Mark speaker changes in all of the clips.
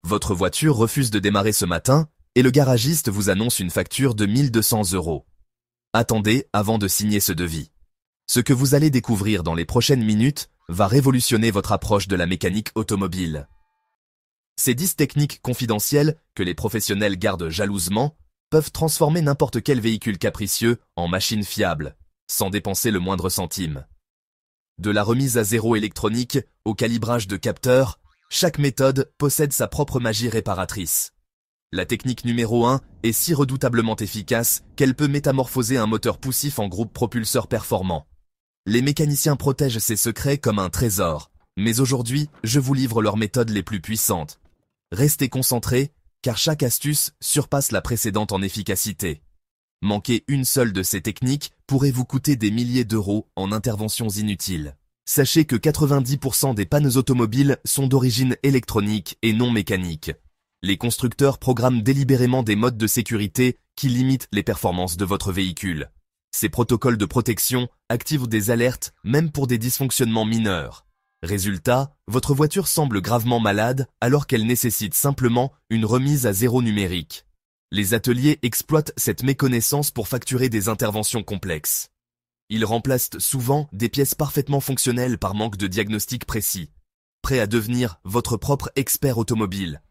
Speaker 1: Votre voiture refuse de démarrer ce matin et le garagiste vous annonce une facture de 1200 €. Attendez avant de signer ce devis. Ce que vous allez découvrir dans les prochaines minutes va révolutionner votre approche de la mécanique automobile. Ces 10 techniques confidentielles que les professionnels gardent jalousement peuvent transformer n'importe quel véhicule capricieux en machine fiable, sans dépenser le moindre centime. De la remise à zéro électronique au calibrage de capteurs, chaque méthode possède sa propre magie réparatrice. La technique numéro 1 est si redoutablement efficace qu'elle peut métamorphoser un moteur poussif en groupe propulseur performant. Les mécaniciens protègent ces secrets comme un trésor, mais aujourd'hui, je vous livre leurs méthodes les plus puissantes. Restez concentrés, car chaque astuce surpasse la précédente en efficacité. Manquer une seule de ces techniques pourrait vous coûter des milliers d'euros en interventions inutiles. Sachez que 90% des pannes automobiles sont d'origine électronique et non mécanique. Les constructeurs programment délibérément des modes de sécurité qui limitent les performances de votre véhicule. Ces protocoles de protection activent des alertes même pour des dysfonctionnements mineurs. Résultat, votre voiture semble gravement malade alors qu'elle nécessite simplement une remise à zéro numérique. Les ateliers exploitent cette méconnaissance pour facturer des interventions complexes. Ils remplacent souvent des pièces parfaitement fonctionnelles par manque de diagnostic précis. Prêt à devenir votre propre expert automobile.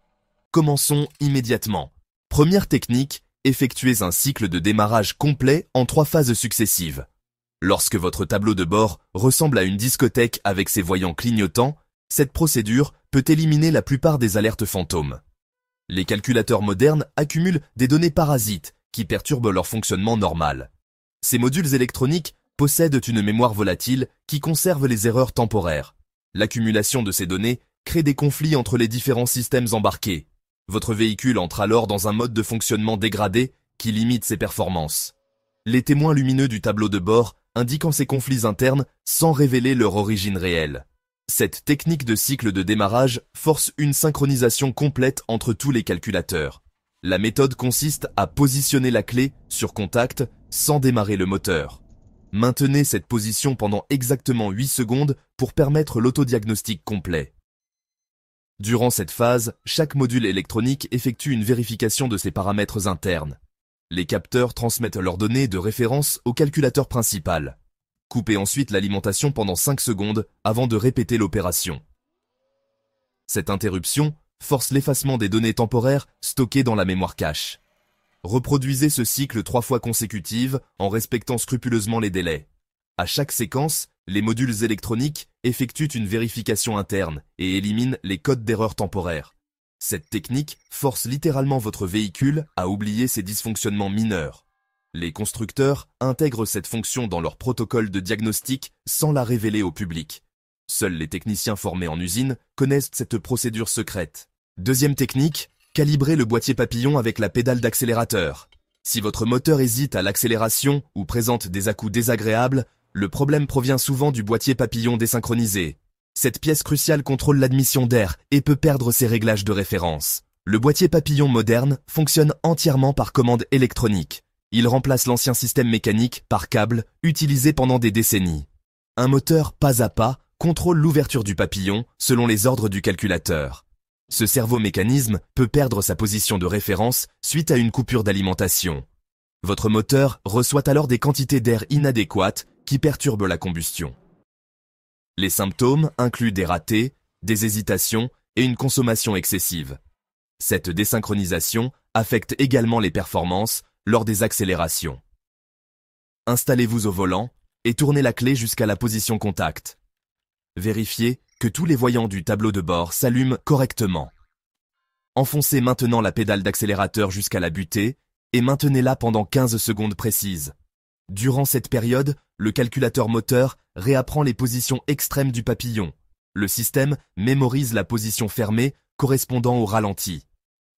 Speaker 1: Commençons immédiatement. Première technique, effectuez un cycle de démarrage complet en 3 phases successives. Lorsque votre tableau de bord ressemble à une discothèque avec ses voyants clignotants, cette procédure peut éliminer la plupart des alertes fantômes. Les calculateurs modernes accumulent des données parasites qui perturbent leur fonctionnement normal. Ces modules électroniques possèdent une mémoire volatile qui conserve les erreurs temporaires. L'accumulation de ces données crée des conflits entre les différents systèmes embarqués. Votre véhicule entre alors dans un mode de fonctionnement dégradé qui limite ses performances. Les témoins lumineux du tableau de bord indiquant ces conflits internes sans révéler leur origine réelle. Cette technique de cycle de démarrage force une synchronisation complète entre tous les calculateurs. La méthode consiste à positionner la clé sur contact sans démarrer le moteur. Maintenez cette position pendant exactement 8 secondes pour permettre l'autodiagnostic complet. Durant cette phase, chaque module électronique effectue une vérification de ses paramètres internes. Les capteurs transmettent leurs données de référence au calculateur principal. Coupez ensuite l'alimentation pendant 5 secondes avant de répéter l'opération. Cette interruption force l'effacement des données temporaires stockées dans la mémoire cache. Reproduisez ce cycle 3 fois consécutives en respectant scrupuleusement les délais. À chaque séquence, les modules électroniques effectuent une vérification interne et éliminent les codes d'erreur temporaires. Cette technique force littéralement votre véhicule à oublier ses dysfonctionnements mineurs. Les constructeurs intègrent cette fonction dans leur protocole de diagnostic sans la révéler au public. Seuls les techniciens formés en usine connaissent cette procédure secrète. Deuxième technique, calibrez le boîtier papillon avec la pédale d'accélérateur. Si votre moteur hésite à l'accélération ou présente des à-coups désagréables, le problème provient souvent du boîtier papillon désynchronisé. Cette pièce cruciale contrôle l'admission d'air et peut perdre ses réglages de référence. Le boîtier papillon moderne fonctionne entièrement par commande électronique. Il remplace l'ancien système mécanique par câble utilisé pendant des décennies. Un moteur pas à pas contrôle l'ouverture du papillon selon les ordres du calculateur. Ce servomécanisme peut perdre sa position de référence suite à une coupure d'alimentation. Votre moteur reçoit alors des quantités d'air inadéquates qui perturbent la combustion. Les symptômes incluent des ratés, des hésitations et une consommation excessive. Cette désynchronisation affecte également les performances lors des accélérations. Installez-vous au volant et tournez la clé jusqu'à la position contact. Vérifiez que tous les voyants du tableau de bord s'allument correctement. Enfoncez maintenant la pédale d'accélérateur jusqu'à la butée et maintenez-la pendant 15 secondes précises. Durant cette période, le calculateur moteur réapprend les positions extrêmes du papillon. Le système mémorise la position fermée correspondant au ralenti.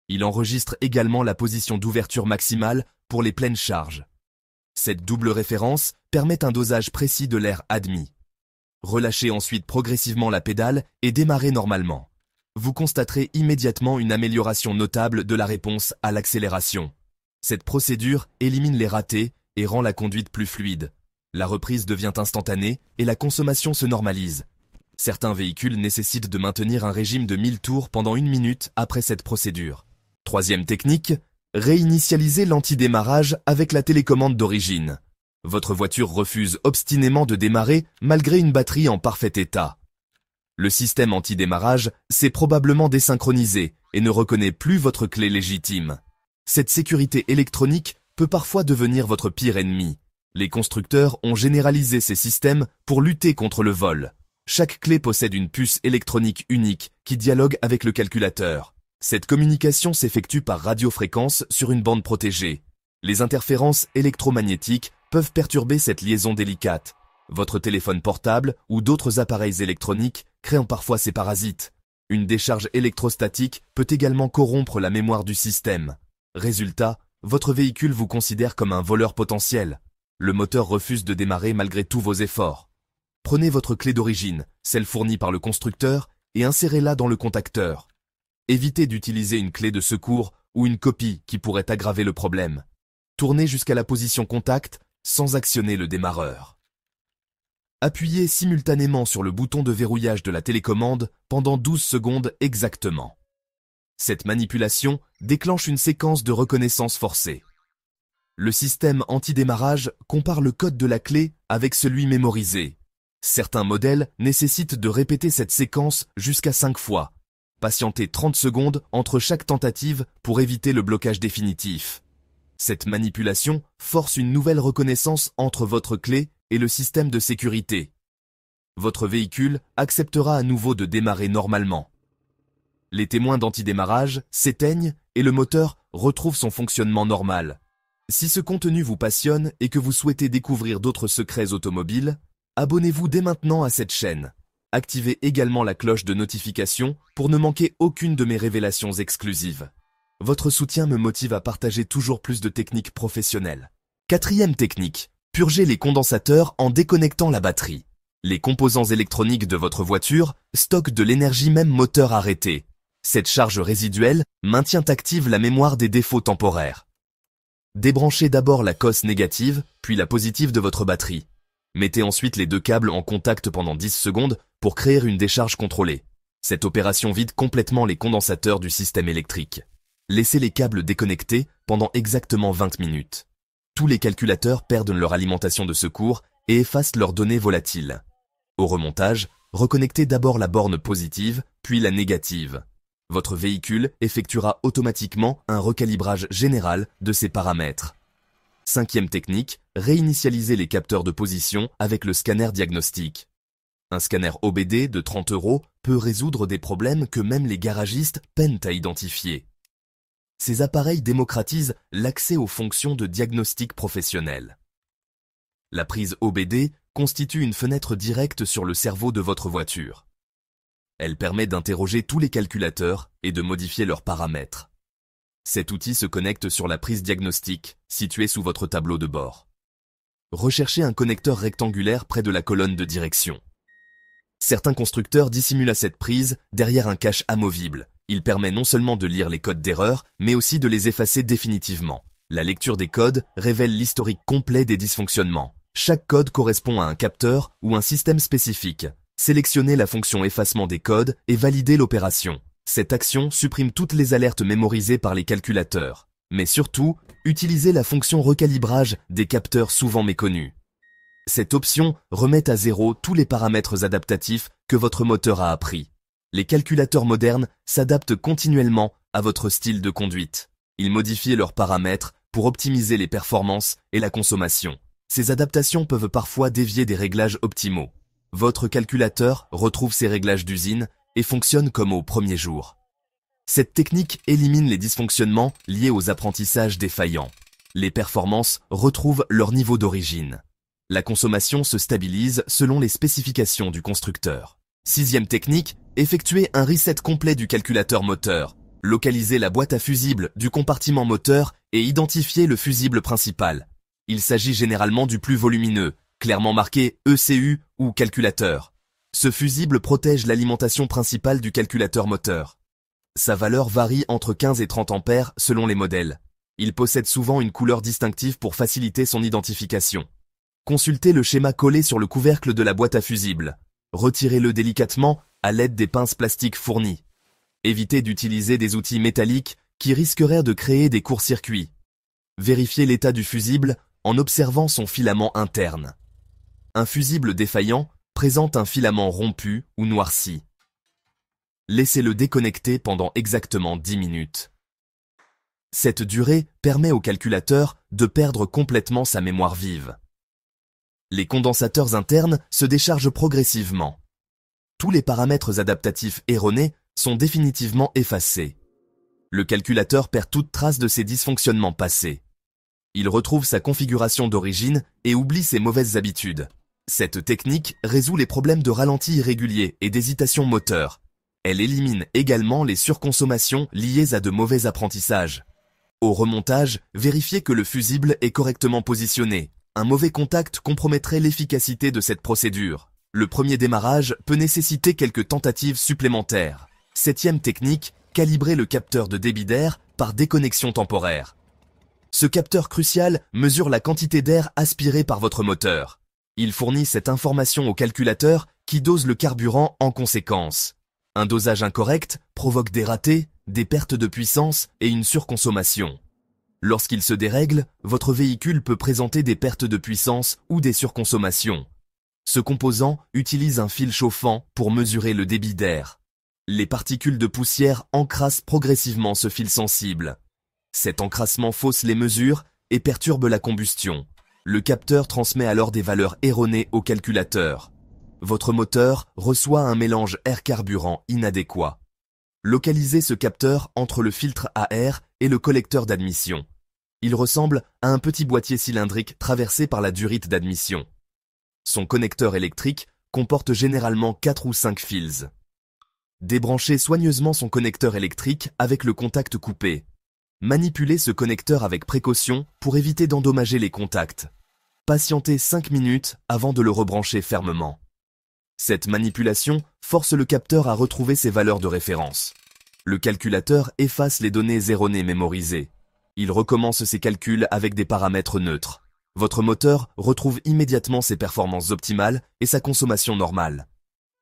Speaker 1: Il enregistre également la position d'ouverture maximale pour les pleines charges. Cette double référence permet un dosage précis de l'air admis. Relâchez ensuite progressivement la pédale et démarrez normalement. Vous constaterez immédiatement une amélioration notable de la réponse à l'accélération. Cette procédure élimine les ratés et rend la conduite plus fluide. La reprise devient instantanée et la consommation se normalise. Certains véhicules nécessitent de maintenir un régime de 1000 tours pendant 1 minute après cette procédure. Troisième technique, réinitialiser l'antidémarrage avec la télécommande d'origine. Votre voiture refuse obstinément de démarrer malgré une batterie en parfait état. Le système anti-démarrage s'est probablement désynchronisé et ne reconnaît plus votre clé légitime. Cette sécurité électronique peut parfois devenir votre pire ennemi. Les constructeurs ont généralisé ces systèmes pour lutter contre le vol. Chaque clé possède une puce électronique unique qui dialogue avec le calculateur. Cette communication s'effectue par radiofréquence sur une bande protégée. Les interférences électromagnétiques peuvent perturber cette liaison délicate. Votre téléphone portable ou d'autres appareils électroniques créant parfois ces parasites. Une décharge électrostatique peut également corrompre la mémoire du système. Résultat, votre véhicule vous considère comme un voleur potentiel. Le moteur refuse de démarrer malgré tous vos efforts. Prenez votre clé d'origine, celle fournie par le constructeur, et insérez-la dans le contacteur. Évitez d'utiliser une clé de secours ou une copie qui pourrait aggraver le problème. Tournez jusqu'à la position contact sans actionner le démarreur. Appuyez simultanément sur le bouton de verrouillage de la télécommande pendant 12 secondes exactement. Cette manipulation déclenche une séquence de reconnaissance forcée. Le système anti-démarrage compare le code de la clé avec celui mémorisé. Certains modèles nécessitent de répéter cette séquence jusqu'à 5 fois. Patientez 30 secondes entre chaque tentative pour éviter le blocage définitif. Cette manipulation force une nouvelle reconnaissance entre votre clé et le système de sécurité. Votre véhicule acceptera à nouveau de démarrer normalement. Les témoins d'antidémarrage s'éteignent et le moteur retrouve son fonctionnement normal. Si ce contenu vous passionne et que vous souhaitez découvrir d'autres secrets automobiles, abonnez-vous dès maintenant à cette chaîne. Activez également la cloche de notification pour ne manquer aucune de mes révélations exclusives. Votre soutien me motive à partager toujours plus de techniques professionnelles. Quatrième technique, purgez les condensateurs en déconnectant la batterie. Les composants électroniques de votre voiture stockent de l'énergie même moteur arrêté. Cette charge résiduelle maintient active la mémoire des défauts temporaires. Débranchez d'abord la cosse négative, puis la positive de votre batterie. Mettez ensuite les deux câbles en contact pendant 10 secondes pour créer une décharge contrôlée. Cette opération vide complètement les condensateurs du système électrique. Laissez les câbles déconnectés pendant exactement 20 minutes. Tous les calculateurs perdent leur alimentation de secours et effacent leurs données volatiles. Au remontage, reconnectez d'abord la borne positive, puis la négative. Votre véhicule effectuera automatiquement un recalibrage général de ses paramètres. Cinquième technique, réinitialiser les capteurs de position avec le scanner diagnostic. Un scanner OBD de 30 € peut résoudre des problèmes que même les garagistes peinent à identifier. Ces appareils démocratisent l'accès aux fonctions de diagnostic professionnel. La prise OBD constitue une fenêtre directe sur le cerveau de votre voiture. Elle permet d'interroger tous les calculateurs et de modifier leurs paramètres. Cet outil se connecte sur la prise diagnostic, située sous votre tableau de bord. Recherchez un connecteur rectangulaire près de la colonne de direction. Certains constructeurs dissimulent à cette prise derrière un cache amovible. Il permet non seulement de lire les codes d'erreur, mais aussi de les effacer définitivement. La lecture des codes révèle l'historique complet des dysfonctionnements. Chaque code correspond à un capteur ou un système spécifique. Sélectionnez la fonction effacement des codes et validez l'opération. Cette action supprime toutes les alertes mémorisées par les calculateurs. Mais surtout, utilisez la fonction recalibrage des capteurs souvent méconnus. Cette option remet à zéro tous les paramètres adaptatifs que votre moteur a appris. Les calculateurs modernes s'adaptent continuellement à votre style de conduite. Ils modifient leurs paramètres pour optimiser les performances et la consommation. Ces adaptations peuvent parfois dévier des réglages optimaux. Votre calculateur retrouve ses réglages d'usine et fonctionne comme au premier jour. Cette technique élimine les dysfonctionnements liés aux apprentissages défaillants. Les performances retrouvent leur niveau d'origine. La consommation se stabilise selon les spécifications du constructeur. Sixième technique, effectuez un reset complet du calculateur moteur. Localisez la boîte à fusibles du compartiment moteur et identifiez le fusible principal. Il s'agit généralement du plus volumineux, clairement marqué ECU ou calculateur. Ce fusible protège l'alimentation principale du calculateur moteur. Sa valeur varie entre 15 et 30 ampères selon les modèles. Il possède souvent une couleur distinctive pour faciliter son identification. Consultez le schéma collé sur le couvercle de la boîte à fusibles. Retirez-le délicatement à l'aide des pinces plastiques fournies. Évitez d'utiliser des outils métalliques qui risqueraient de créer des courts-circuits. Vérifiez l'état du fusible en observant son filament interne. Un fusible défaillant présente un filament rompu ou noirci. Laissez-le déconnecter pendant exactement 10 minutes. Cette durée permet au calculateur de perdre complètement sa mémoire vive. Les condensateurs internes se déchargent progressivement. Tous les paramètres adaptatifs erronés sont définitivement effacés. Le calculateur perd toute trace de ses dysfonctionnements passés. Il retrouve sa configuration d'origine et oublie ses mauvaises habitudes. Cette technique résout les problèmes de ralenti irrégulier et d'hésitation moteur. Elle élimine également les surconsommations liées à de mauvais apprentissages. Au remontage, vérifiez que le fusible est correctement positionné. Un mauvais contact compromettrait l'efficacité de cette procédure. Le premier démarrage peut nécessiter quelques tentatives supplémentaires. 7e technique, calibrer le capteur de débit d'air par déconnexion temporaire. Ce capteur crucial mesure la quantité d'air aspiré par votre moteur. Il fournit cette information au calculateur qui dose le carburant en conséquence. Un dosage incorrect provoque des ratés, des pertes de puissance et une surconsommation. Lorsqu'il se dérègle, votre véhicule peut présenter des pertes de puissance ou des surconsommations. Ce composant utilise un fil chauffant pour mesurer le débit d'air. Les particules de poussière encrassent progressivement ce fil sensible. Cet encrassement fausse les mesures et perturbe la combustion. Le capteur transmet alors des valeurs erronées au calculateur. Votre moteur reçoit un mélange air-carburant inadéquat. Localisez ce capteur entre le filtre à air et le collecteur d'admission. Il ressemble à un petit boîtier cylindrique traversé par la durite d'admission. Son connecteur électrique comporte généralement 4 ou 5 fils. Débranchez soigneusement son connecteur électrique avec le contact coupé. Manipulez ce connecteur avec précaution pour éviter d'endommager les contacts. Patientez 5 minutes avant de le rebrancher fermement. Cette manipulation force le capteur à retrouver ses valeurs de référence. Le calculateur efface les données erronées mémorisées. Il recommence ses calculs avec des paramètres neutres. Votre moteur retrouve immédiatement ses performances optimales et sa consommation normale.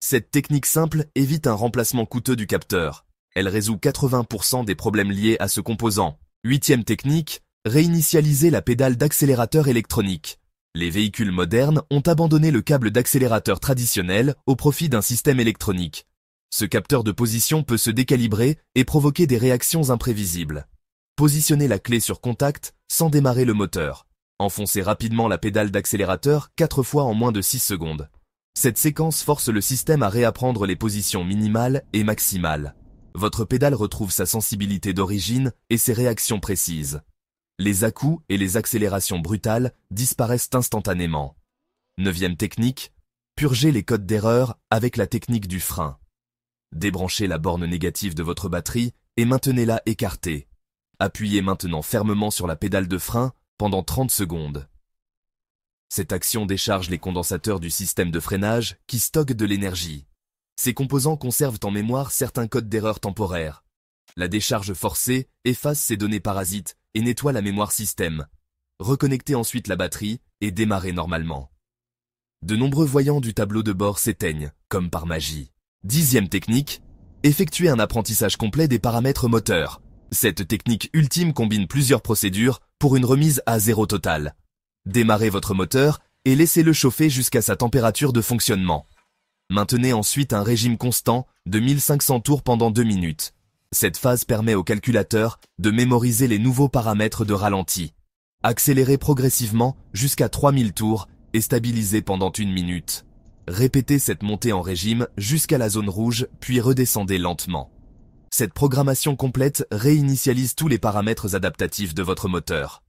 Speaker 1: Cette technique simple évite un remplacement coûteux du capteur. Elle résout 80% des problèmes liés à ce composant. 8e technique, réinitialiser la pédale d'accélérateur électronique. Les véhicules modernes ont abandonné le câble d'accélérateur traditionnel au profit d'un système électronique. Ce capteur de position peut se décalibrer et provoquer des réactions imprévisibles. Positionnez la clé sur contact sans démarrer le moteur. Enfoncez rapidement la pédale d'accélérateur 4 fois en moins de 6 secondes. Cette séquence force le système à réapprendre les positions minimales et maximales. Votre pédale retrouve sa sensibilité d'origine et ses réactions précises. Les à-coups et les accélérations brutales disparaissent instantanément. 9e technique, purgez les codes d'erreur avec la technique du frein. Débranchez la borne négative de votre batterie et maintenez-la écartée. Appuyez maintenant fermement sur la pédale de frein pendant 30 secondes. Cette action décharge les condensateurs du système de freinage qui stockent de l'énergie. Ces composants conservent en mémoire certains codes d'erreur temporaires. La décharge forcée efface ces données parasites et nettoie la mémoire système. Reconnectez ensuite la batterie et démarrez normalement. De nombreux voyants du tableau de bord s'éteignent, comme par magie. 10e technique, effectuez un apprentissage complet des paramètres moteurs. Cette technique ultime combine plusieurs procédures pour une remise à zéro totale. Démarrez votre moteur et laissez-le chauffer jusqu'à sa température de fonctionnement. Maintenez ensuite un régime constant de 1500 tours pendant 2 minutes. Cette phase permet au calculateur de mémoriser les nouveaux paramètres de ralenti. Accélérez progressivement jusqu'à 3000 tours et stabilisez pendant 1 minute. Répétez cette montée en régime jusqu'à la zone rouge, puis redescendez lentement. Cette programmation complète réinitialise tous les paramètres adaptatifs de votre moteur.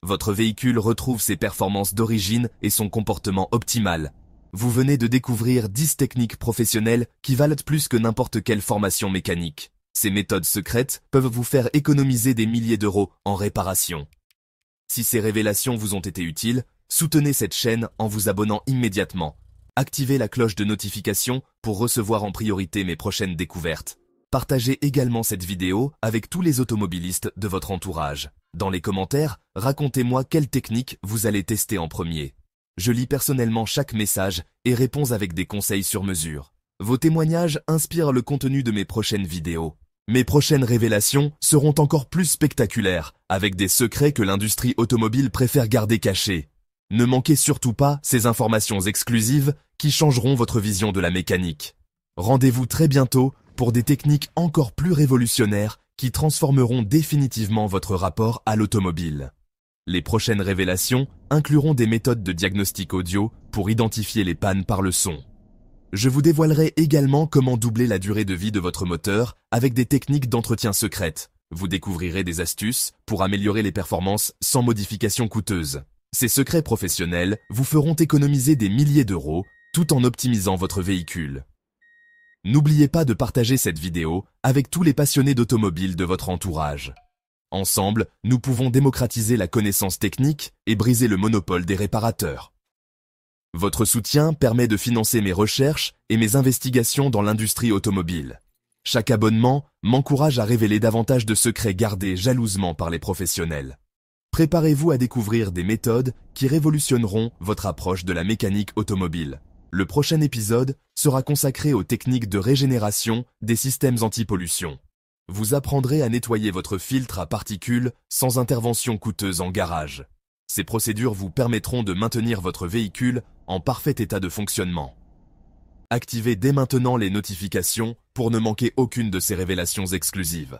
Speaker 1: Votre véhicule retrouve ses performances d'origine et son comportement optimal. Vous venez de découvrir 10 techniques professionnelles qui valent plus que n'importe quelle formation mécanique. Ces méthodes secrètes peuvent vous faire économiser des milliers d'euros en réparation. Si ces révélations vous ont été utiles, soutenez cette chaîne en vous abonnant immédiatement. Activez la cloche de notification pour recevoir en priorité mes prochaines découvertes. Partagez également cette vidéo avec tous les automobilistes de votre entourage. Dans les commentaires, racontez-moi quelle technique vous allez tester en premier. Je lis personnellement chaque message et réponds avec des conseils sur mesure. Vos témoignages inspirent le contenu de mes prochaines vidéos. Mes prochaines révélations seront encore plus spectaculaires, avec des secrets que l'industrie automobile préfère garder cachés. Ne manquez surtout pas ces informations exclusives qui changeront votre vision de la mécanique. Rendez-vous très bientôt pour des techniques encore plus révolutionnaires qui transformeront définitivement votre rapport à l'automobile. Les prochaines révélations incluront des méthodes de diagnostic audio pour identifier les pannes par le son. Je vous dévoilerai également comment doubler la durée de vie de votre moteur avec des techniques d'entretien secrètes. Vous découvrirez des astuces pour améliorer les performances sans modification coûteuse. Ces secrets professionnels vous feront économiser des milliers d'euros tout en optimisant votre véhicule. N'oubliez pas de partager cette vidéo avec tous les passionnés d'automobile de votre entourage. Ensemble, nous pouvons démocratiser la connaissance technique et briser le monopole des réparateurs. Votre soutien permet de financer mes recherches et mes investigations dans l'industrie automobile. Chaque abonnement m'encourage à révéler davantage de secrets gardés jalousement par les professionnels. Préparez-vous à découvrir des méthodes qui révolutionneront votre approche de la mécanique automobile. Le prochain épisode sera consacré aux techniques de régénération des systèmes anti-pollution. Vous apprendrez à nettoyer votre filtre à particules sans intervention coûteuse en garage. Ces procédures vous permettront de maintenir votre véhicule en parfait état de fonctionnement. Activez dès maintenant les notifications pour ne manquer aucune de ces révélations exclusives.